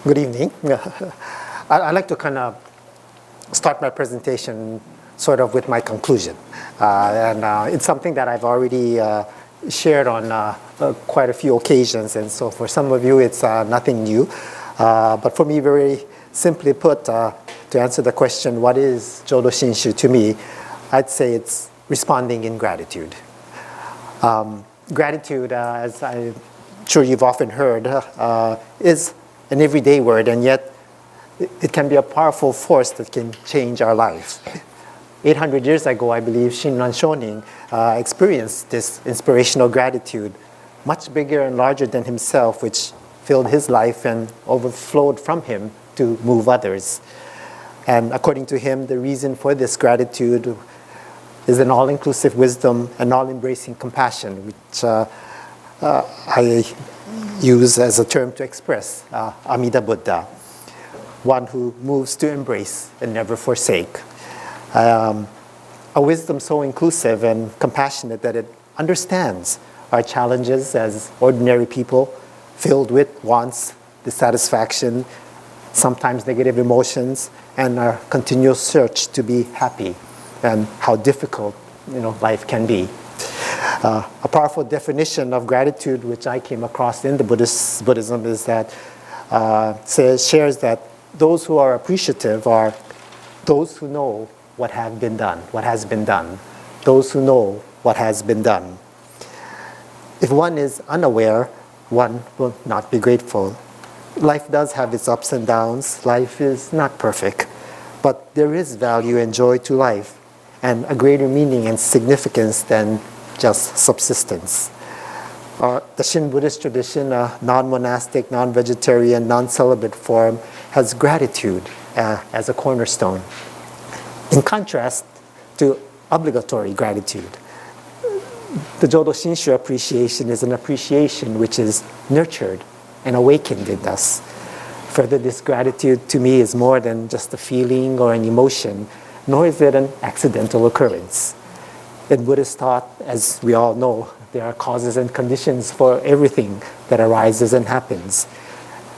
Good evening. I'd like to kind of start my presentation sort of with my conclusion. It's something that I've already shared on quite a few occasions, and so for some of you it's nothing new. But for me, very simply put, to answer the question, what is Jodo Shinshu to me, I'd say it's responding in gratitude. Gratitude, as I'm sure you've often heard, is an everyday word, and yet it can be a powerful force that can change our life. 800 years ago, I believe, Shinran Shonin experienced this inspirational gratitude, much bigger and larger than himself, which filled his life and overflowed from him to move others. And according to him, the reason for this gratitude is an all-inclusive wisdom and all-embracing compassion, which I use as a term to express Amida Buddha, one who moves to embrace and never forsake. A wisdom so inclusive and compassionate that it understands our challenges as ordinary people, filled with wants, dissatisfaction, sometimes negative emotions, and our continuous search to be happy, and how difficult life can be. A powerful definition of gratitude, which I came across in the Buddhism, is that shares that those who are appreciative are those who know what has been done. Those who know what has been done. If one is unaware, one will not be grateful. Life does have its ups and downs. Life is not perfect, but there is value and joy to life, and a greater meaning and significance than just subsistence. The Shin Buddhist tradition, a non-monastic, non-vegetarian, non-celibate form, has gratitude as a cornerstone. In contrast to obligatory gratitude, the Jodo Shinshu appreciation is an appreciation which is nurtured and awakened in us. Further, this gratitude to me is more than just a feeling or an emotion, nor is it an accidental occurrence. In Buddhist thought, as we all know, there are causes and conditions for everything that arises and happens.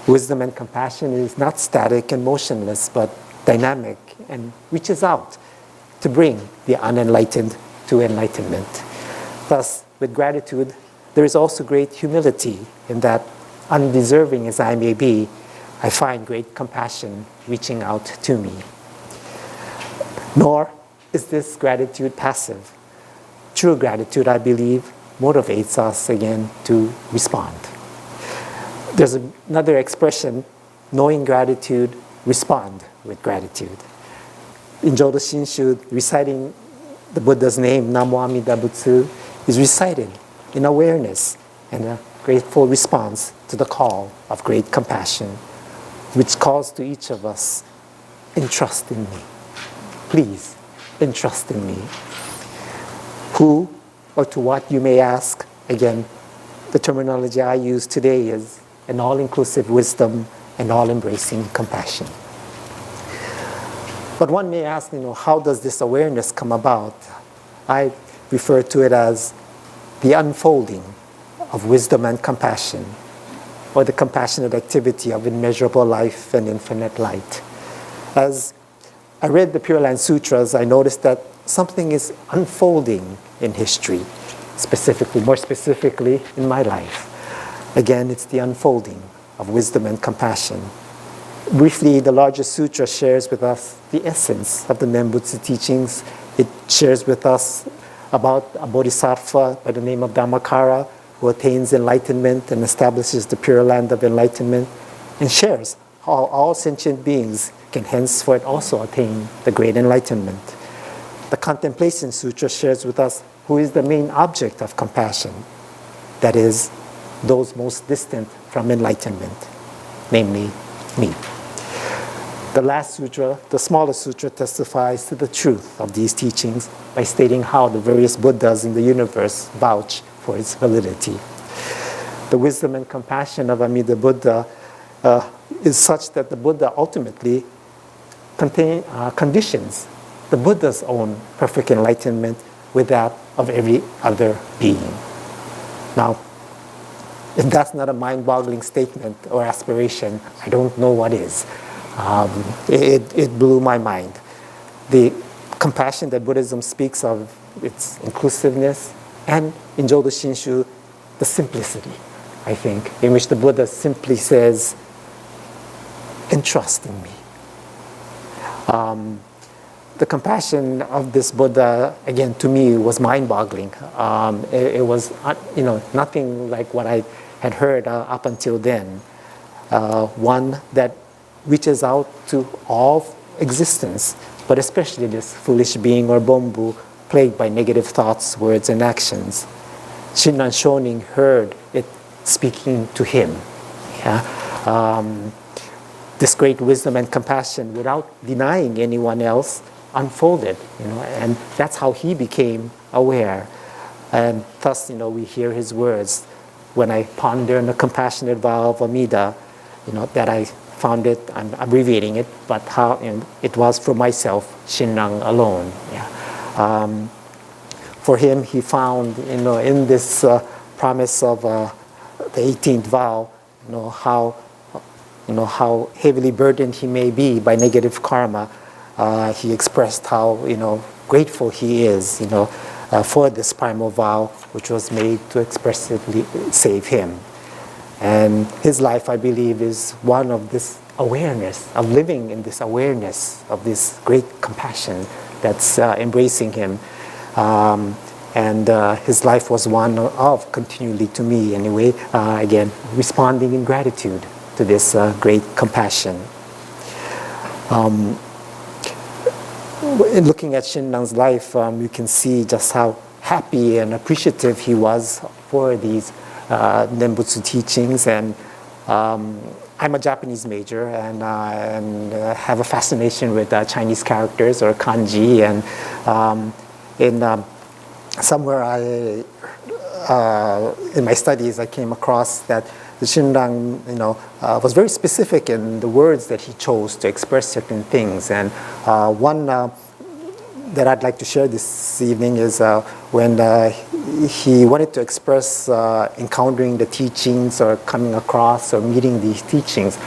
Wisdom and compassion is not static and motionless, but dynamic and reaches out to bring the unenlightened to enlightenment. Thus, with gratitude, there is also great humility in that, undeserving as I may be, I find great compassion reaching out to me. Nor is this gratitude passive. True gratitude, I believe, motivates us again to respond. There's another expression, knowing gratitude, respond with gratitude. In Jodo Shinshu, reciting the Buddha's name, Namo Amida Butsu, is recited in awareness and a grateful response to the call of great compassion, which calls to each of us, entrust in me. Please, entrust in me. Who or to what, you may ask. Again, the terminology I use today is an all-inclusive wisdom and all-embracing compassion. But one may ask, how does this awareness come about? I refer to it as the unfolding of wisdom and compassion, or the compassionate activity of immeasurable life and infinite light. As I read the Pure Land Sutras, I noticed that something is unfolding in history, more specifically in my life. Again, it's the unfolding of wisdom and compassion. Briefly, the largest sutra shares with us the essence of the Nembutsu teachings. It shares with us about a bodhisattva by the name of Dhammakara, who attains enlightenment and establishes the Pure Land of enlightenment, and shares how all sentient beings can henceforth also attain the great enlightenment. The Contemplation Sutra shares with us who is the main object of compassion, that is, those most distant from enlightenment, namely me. The last sutra, the smallest sutra, testifies to the truth of these teachings by stating how the various Buddhas in the universe vouch for its validity. The wisdom and compassion of Amida Buddha is such that the Buddha ultimately conditions the Buddha's own perfect enlightenment with that of every other being. Now, If that's not a mind-boggling statement or aspiration, I don't know what is. It blew my mind. The compassion that Buddhism speaks of, its inclusiveness, and in Jodo Shinshu, the simplicity, I think, in which the Buddha simply says, entrust in me. The compassion of this Buddha, again, to me, was mind-boggling. It was, nothing like what I had heard up until then. One that reaches out to all existence, but especially this foolish being or Bombu, plagued by negative thoughts, words, and actions. Shinran Shonin heard it speaking to him. Yeah? This great wisdom and compassion, without denying anyone else, unfolded, and that's how he became aware. And thus, we hear his words, when I ponder on the compassionate vow of Amida, that I found it, I'm abbreviating it, but how it was for myself, Shinran alone. Yeah. For him, he found, in this promise of the 18th vow, how heavily burdened he may be by negative karma. He expressed how grateful he is for this primal vow, which was made to expressively save him. And his life, I believe, is one of this awareness, of living in this awareness of this great compassion that's embracing him. And his life was one of, continually to me anyway, again, responding in gratitude to this great compassion. In looking at Shinran's life, you can see just how happy and appreciative he was for these Nembutsu teachings. And I'm a Japanese major and have a fascination with Chinese characters or kanji. And somewhere in my studies, I came across that the Shinran, was very specific in the words that he chose to express certain things. And one that I'd like to share this evening is when he wanted to express encountering the teachings or coming across or meeting these teachings.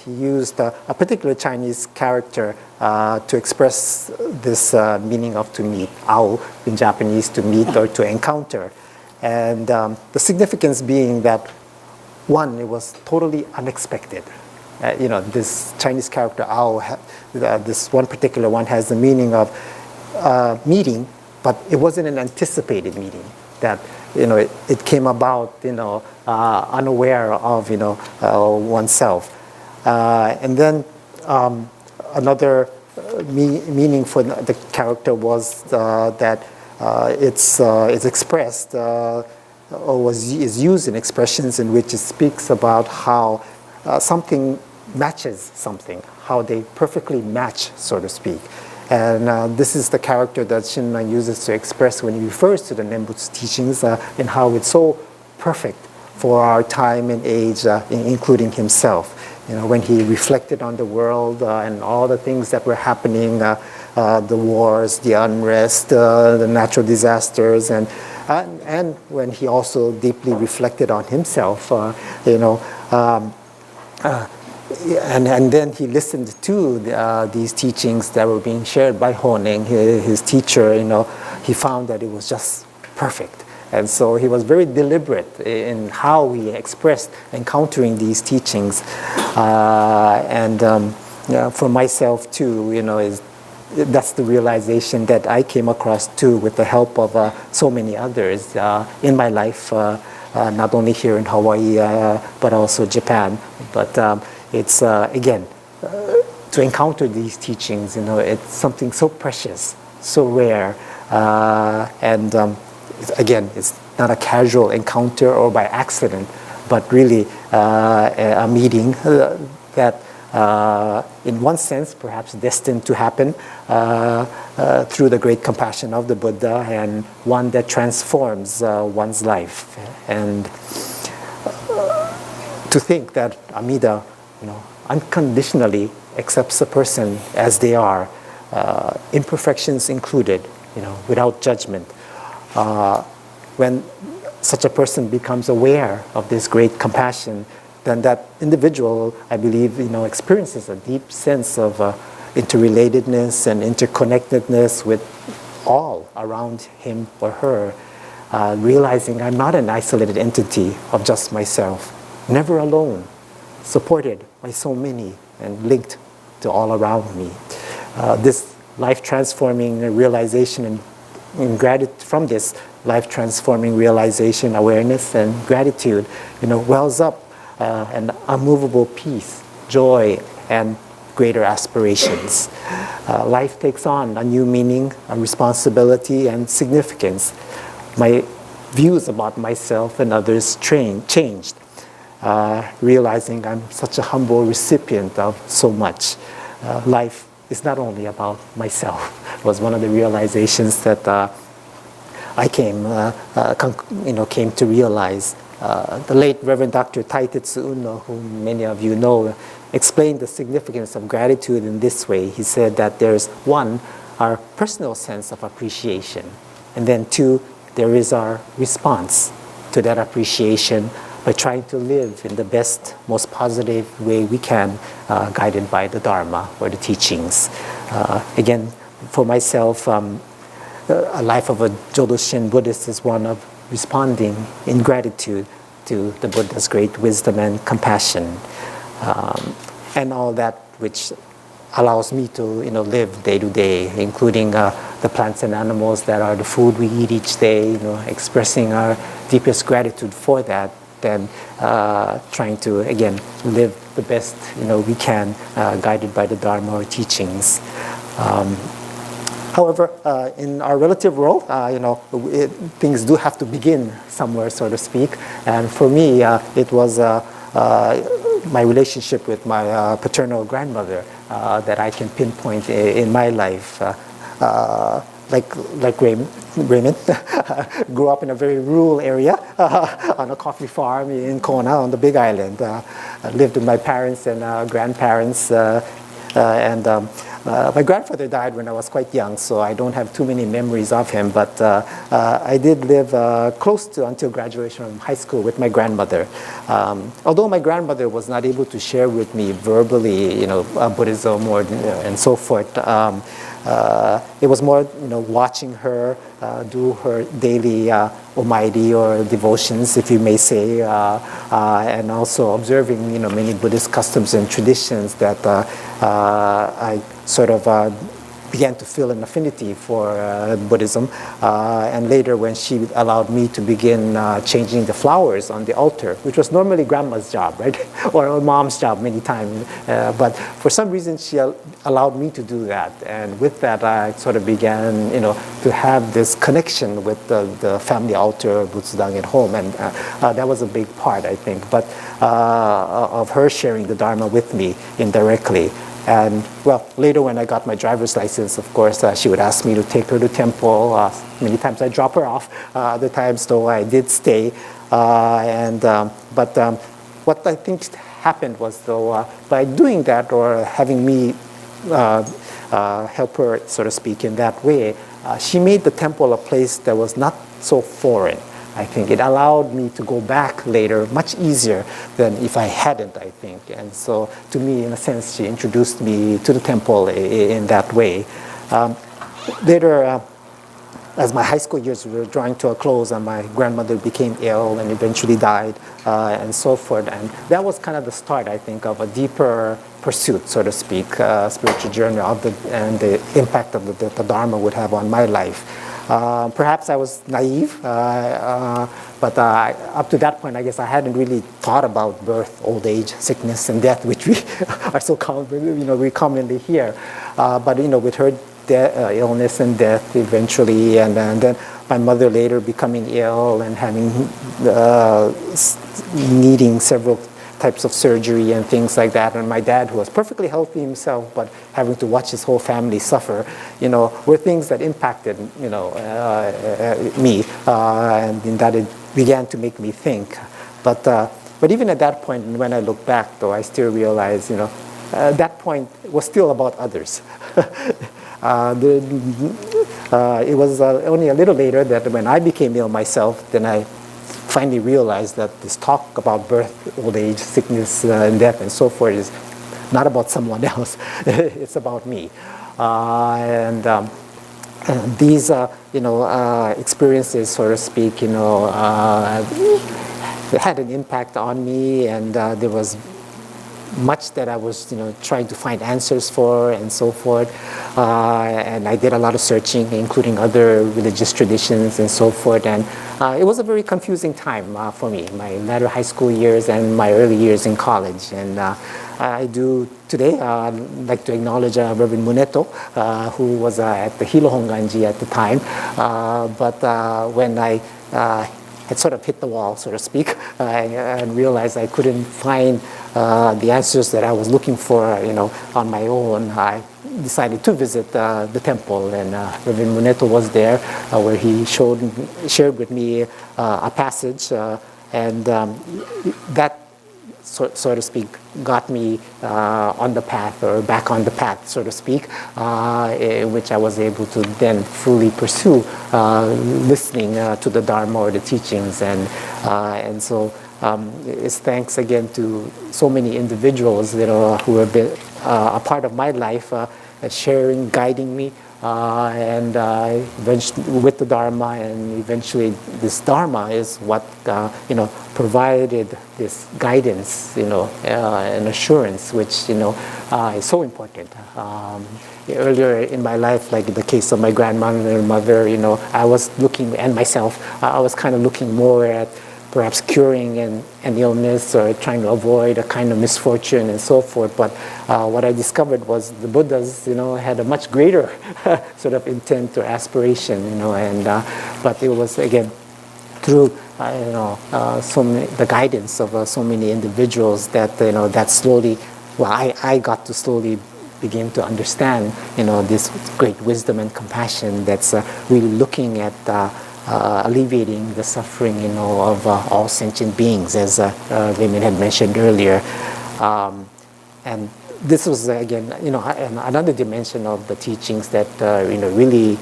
He used a particular Chinese character to express this meaning of to meet, ao in Japanese, to meet or to encounter. And the significance being that, one, it was totally unexpected. This Chinese character ao, this one particular one has the meaning of meeting, but it wasn't an anticipated meeting. That it came about unaware of oneself. And then another meaning for the character was that it's expressed or is used in expressions in which it speaks about how something matches something, how they perfectly match, so to speak. And this is the character that Shinran uses to express when he refers to the Nembutsu teachings and how it's so perfect for our time and age, including himself. When he reflected on the world and all the things that were happening, the wars, the unrest, the natural disasters, and when he also deeply reflected on himself, and then he listened to these teachings that were being shared by Honing, his teacher. He found that it was just perfect. And so he was very deliberate in how he expressed encountering these teachings. For myself too, that's the realization that I came across too with the help of so many others in my life, not only here in Hawaii, but also Japan. But it's, again, to encounter these teachings, it's something so precious, so rare, and again, it's not a casual encounter or by accident, but really a meeting that, in one sense, perhaps destined to happen through the great compassion of the Buddha, and one that transforms one's life. And to think that Amida, unconditionally accepts a person as they are, imperfections included, without judgment. When such a person becomes aware of this great compassion, then that individual, I believe, experiences a deep sense of interrelatedness and interconnectedness with all around him or her, realizing I'm not an isolated entity of just myself, never alone, supported by so many and linked to all around me. This life-transforming realization from this life-transforming realization, awareness, and gratitude, wells up an unmovable peace, joy, and greater aspirations. Life takes on a new meaning, a responsibility, and significance. My views about myself and others changed, realizing I'm such a humble recipient of so much. Life is not only about myself. It was one of the realizations that I came to realize. The late Reverend Dr. Taitetsu Uno, whom many of you know, explained the significance of gratitude in this way. He said that there's one, our personal sense of appreciation, and then two, there is our response to that appreciation by trying to live in the best, most positive way we can, guided by the Dharma or the teachings. Again, for myself, a life of a Jodoshin Buddhist is one of responding in gratitude to the Buddha's great wisdom and compassion, and all that which allows me to live day to day, including the plants and animals that are the food we eat each day, expressing our deepest gratitude for that, then trying to, again, live the best we can, guided by the Dharma or teachings. However, in our relative world, things do have to begin somewhere, so to speak. And for me, it was my relationship with my paternal grandmother that I can pinpoint in my life. Like Raymond, grew up in a very rural area on a coffee farm in Kona on the Big Island. Lived with my parents and grandparents, and my grandfather died when I was quite young, so I don't have too many memories of him, but I did live close to until graduation from high school with my grandmother. Although my grandmother was not able to share with me verbally, Buddhism or and so forth, it was more, watching her do her daily omairi or devotions, if you may say, and also observing, many Buddhist customs and traditions that I sort of began to feel an affinity for Buddhism. And later when she allowed me to begin changing the flowers on the altar, which was normally grandma's job, right? or mom's job many times. But for some reason she allowed me to do that. And with that I sort of began, to have this connection with the family altar, Butsudang at home. And that was a big part, I think, but of her sharing the Dharma with me indirectly. And well, later when I got my driver's license, of course, she would ask me to take her to temple. Many times I drop her off. Other times, though, I did stay. But what I think happened was, though, by doing that or having me help her, so to speak, in that way, she made the temple a place that was not so foreign. I think it allowed me to go back later much easier than if I hadn't, I think. And so to me, in a sense, she introduced me to the temple in that way. Later, as my high school years were drawing to a close and my grandmother became ill and eventually died and so forth. And that was kind of the start, I think, of a deeper pursuit, so to speak, spiritual journey and the impact of the Dharma would have on my life. Perhaps I was naive, but up to that point, I guess I hadn't really thought about birth, old age, sickness, and death, which we are so common, we commonly hear. But with her illness and death eventually, and then my mother later becoming ill and having needing several types of surgery and things like that, and my dad, who was perfectly healthy himself, but having to watch his whole family suffer, were things that impacted, me, and in that it began to make me think. But even at that point, when I look back, though, I still realize, that point was still about others. It was only a little later that when I became ill myself, then I finally realized that this talk about birth, old age, sickness, and death, and so forth is not about someone else. It's about me. And these, experiences, so to speak, had an impact on me, and there was much that I was, trying to find answers for and so forth. And I did a lot of searching, including other religious traditions and so forth. And it was a very confusing time for me, my latter high school years and my early years in college. And I do today like to acknowledge Reverend Muneto, who was at the Hilo Honganji at the time. But when I had sort of hit the wall, so to speak, and realized I couldn't find the answers that I was looking for, on my own, I decided to visit the temple, and Reverend Muneto was there, where he shared with me a passage, and that, so to speak, got me on the path, or back on the path, so to speak, in which I was able to then fully pursue listening to the Dharma or the teachings. And so it's thanks again to so many individuals who have been a part of my life, sharing, guiding me, and eventually with the Dharma, and eventually this Dharma is what provided this guidance, and assurance, which is so important. Earlier in my life, like in the case of my grandmother and mother, I was looking, and myself, I was kind of looking more at perhaps curing an illness, or trying to avoid a kind of misfortune and so forth. But what I discovered was the Buddhas, had a much greater sort of intent or aspiration, but it was, again, through the guidance of so many individuals that that slowly, I got to slowly begin to understand this great wisdom and compassion that's really looking at alleviating the suffering of all sentient beings, as Raymond had mentioned earlier. And this was again another dimension of the teachings that really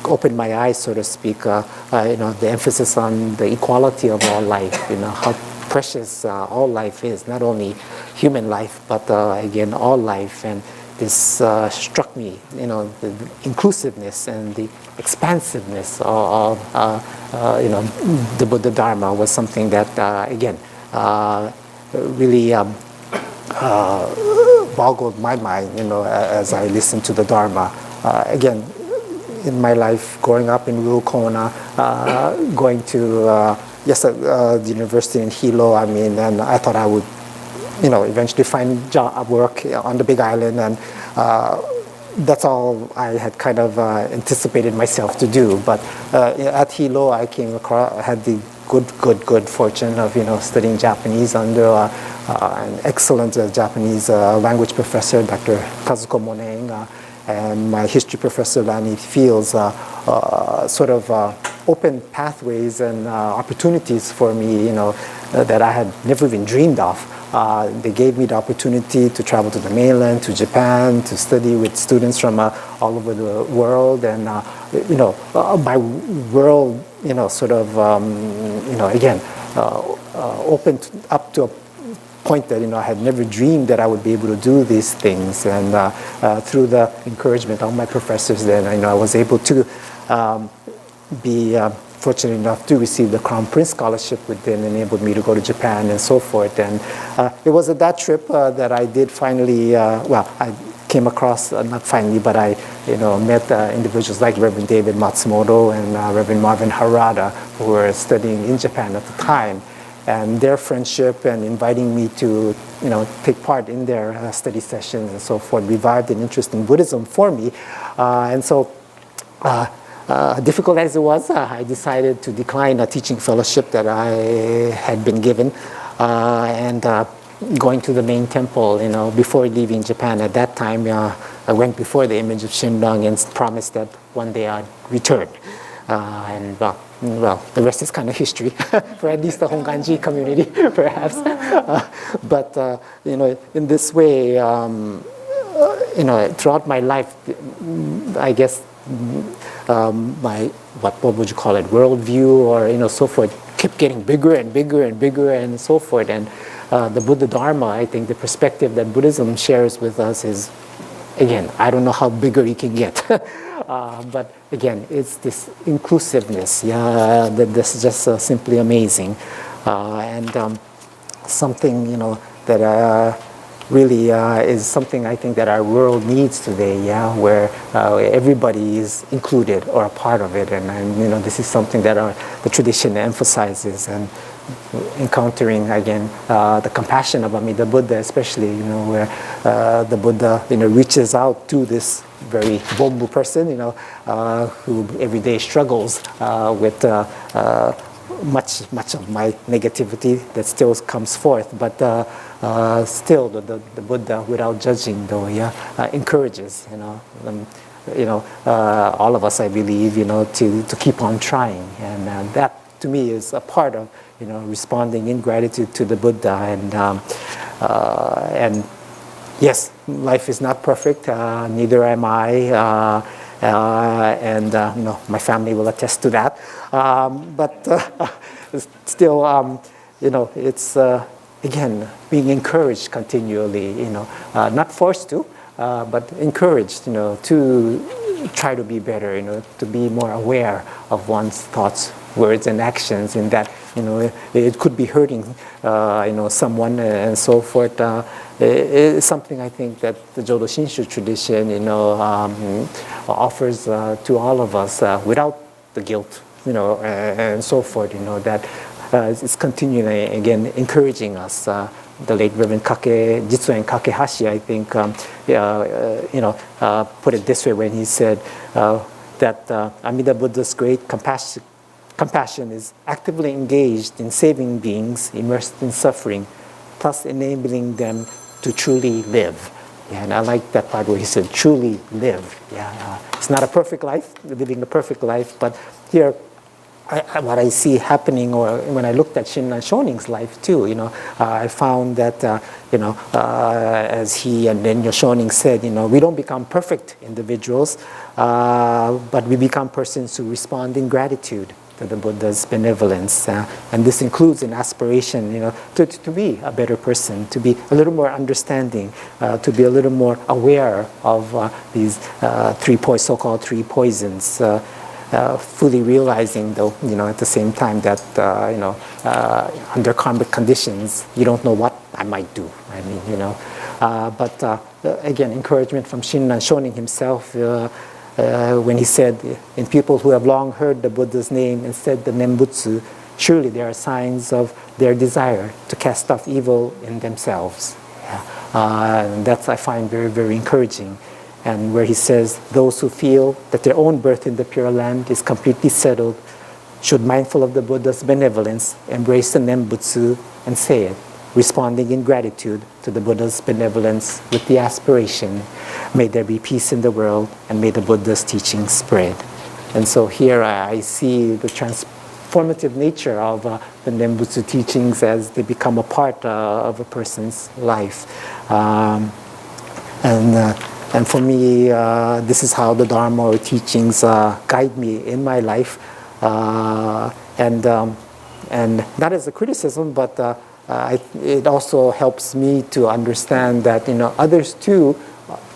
opened my eyes, so to speak. The emphasis on the equality of all life, how precious all life is, not only human life, but again all life. And this struck me, the inclusiveness and the expansiveness of the Buddha Dharma was something that again really boggled my mind, as I listened to the Dharma. Again, in my life, growing up in rural Kona, going to the university in Hilo, and I thought I would eventually find job work on the Big Island, and that's all I had kind of anticipated myself to do. But at Hilo, I had the good fortune of studying Japanese under an excellent Japanese language professor, Dr. Kazuko Moneng, and my history professor, Lani Fields, sort of opened pathways and opportunities for me, that I had never even dreamed of. They gave me the opportunity to travel to the mainland, to Japan, to study with students from all over the world, and my world, sort of, again, opened up to a point that I had never dreamed that I would be able to do these things. And through the encouragement of my professors, then I was able to be fortunate enough to receive the Crown Prince Scholarship, which then enabled me to go to Japan and so forth. And it was at that trip that I did finally, I came across, not finally, but I met individuals like Reverend David Matsumoto and Reverend Marvin Harada, who were studying in Japan at the time. And their friendship and inviting me to take part in their study sessions and so forth revived an interest in Buddhism for me. And so difficult as it was, I decided to decline a teaching fellowship that I had been given, and going to the main temple, before leaving Japan. At that time, I went before the image of Shinrang and promised that one day I'd return. And the rest is kind of history for at least the Honganji community, perhaps. But in this way, throughout my life, I guess my what would you call it, worldview, or so forth, kept getting bigger and bigger and bigger and so forth. And the Buddha Dharma, I think the perspective that Buddhism shares with us is, again, I don't know how bigger it can get. But again, it's this inclusiveness, yeah, that this is just simply amazing. And something, that really is something I think that our world needs today, yeah, where everybody is included or a part of it. And this is something that the tradition emphasizes. And encountering again the compassion of Amida Buddha, especially where the Buddha reaches out to this very bombu person, who every day struggles with much of my negativity that still comes forth, but still the Buddha, without judging, though, encourages all of us, I believe, to keep on trying, and that to me is a part of responding in gratitude to the Buddha. And yes, life is not perfect, neither am I, and my family will attest to that, but still, it's again being encouraged continually, not forced to, but encouraged, to try to be better, to be more aware of one's thoughts, words, and actions, in that it could be hurting someone and so forth. It's something I think that the Jodo Shinshu tradition offers to all of us without the guilt, and so forth. That it's continuing again encouraging us. The late Reverend Jitsuen Kakehashi, I think, put it this way when he said that Amida Buddha's great compassion is actively engaged in saving beings immersed in suffering, thus enabling them to truly live. Yeah, and I like that part where he said, truly live. Yeah, it's not a perfect life, living a perfect life, but here, what I see happening, or when I looked at Shinran Shoning's life too, I found that, as he and then Shoning said, we don't become perfect individuals, but we become persons who respond in gratitude to the Buddha's benevolence. And this includes an aspiration, to be a better person, to be a little more understanding, to be a little more aware of these so-called three poisons, fully realizing, though, at the same time that, under karmic conditions, you don't know what I might do. I mean, but again, encouragement from Shinran Shonin himself, when he said, in people who have long heard the Buddha's name and said the Nembutsu, surely there are signs of their desire to cast off evil in themselves. And that's, I find, very, very encouraging. And where he says, those who feel that their own birth in the Pure Land is completely settled should, mindful of the Buddha's benevolence, embrace the Nembutsu and say it, responding in gratitude to the Buddha's benevolence with the aspiration, may there be peace in the world and may the Buddha's teachings spread. And so here I see the transformative nature of the Nembutsu teachings as they become a part of a person's life. And for me, this is how the Dharma or teachings guide me in my life. And not as a criticism, but it also helps me to understand that others too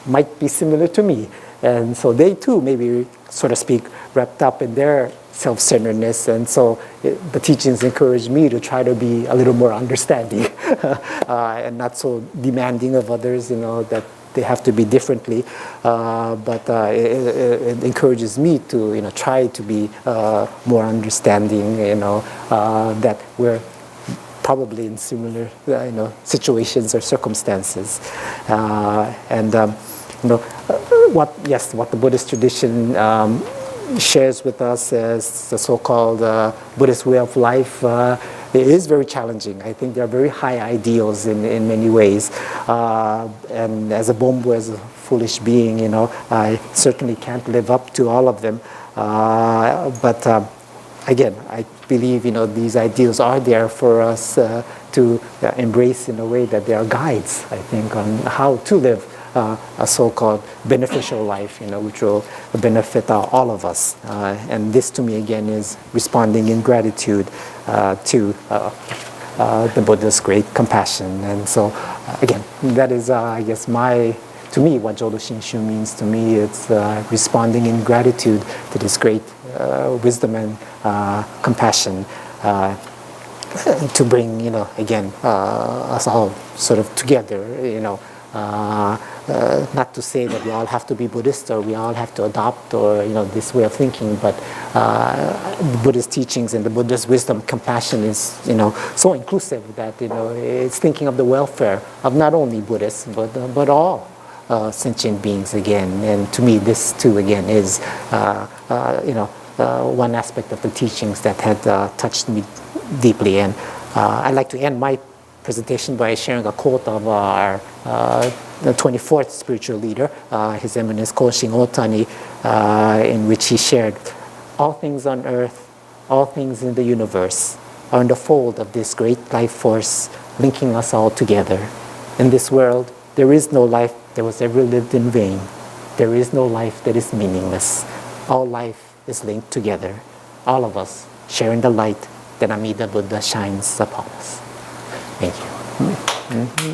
might be similar to me, and so they too may be, so to speak, wrapped up in their self-centeredness, and so the teachings encourage me to try to be a little more understanding and not so demanding of others, that they have to be differently, but it encourages me to try to be more understanding, that we're probably in similar situations or circumstances, and what the Buddhist tradition shares with us as the so-called Buddhist way of life. It is very challenging. I think there are very high ideals in many ways, and as a bombu, as a foolish being, I certainly can't live up to all of them, but again, I believe these ideals are there for us to embrace in a way that they are guides, I think, on how to live a so-called beneficial life, which will benefit all of us. And this, to me, again, is responding in gratitude to the Buddha's great compassion. And so, again, that is, I guess, to me, what Jodo Shinshu means to me, it's responding in gratitude to this great wisdom and compassion to bring, again, us all sort of together, not to say that we all have to be Buddhist or we all have to adopt or, this way of thinking, but the Buddhist teachings and the Buddha's wisdom, compassion is, so inclusive that, it's thinking of the welfare of not only Buddhists, but all sentient beings again. And to me, this too, again, is, one aspect of the teachings that had touched me deeply. And I'd like to end my presentation by sharing a quote of our the 24th spiritual leader, His Eminence Koshin Otani, in which he shared, all things on earth, all things in the universe are in the fold of this great life force linking us all together. In this world, there is no life that was ever lived in vain. There is no life that is meaningless. All life is linked together. All of us sharing the light that Amida Buddha shines upon us. Thank you.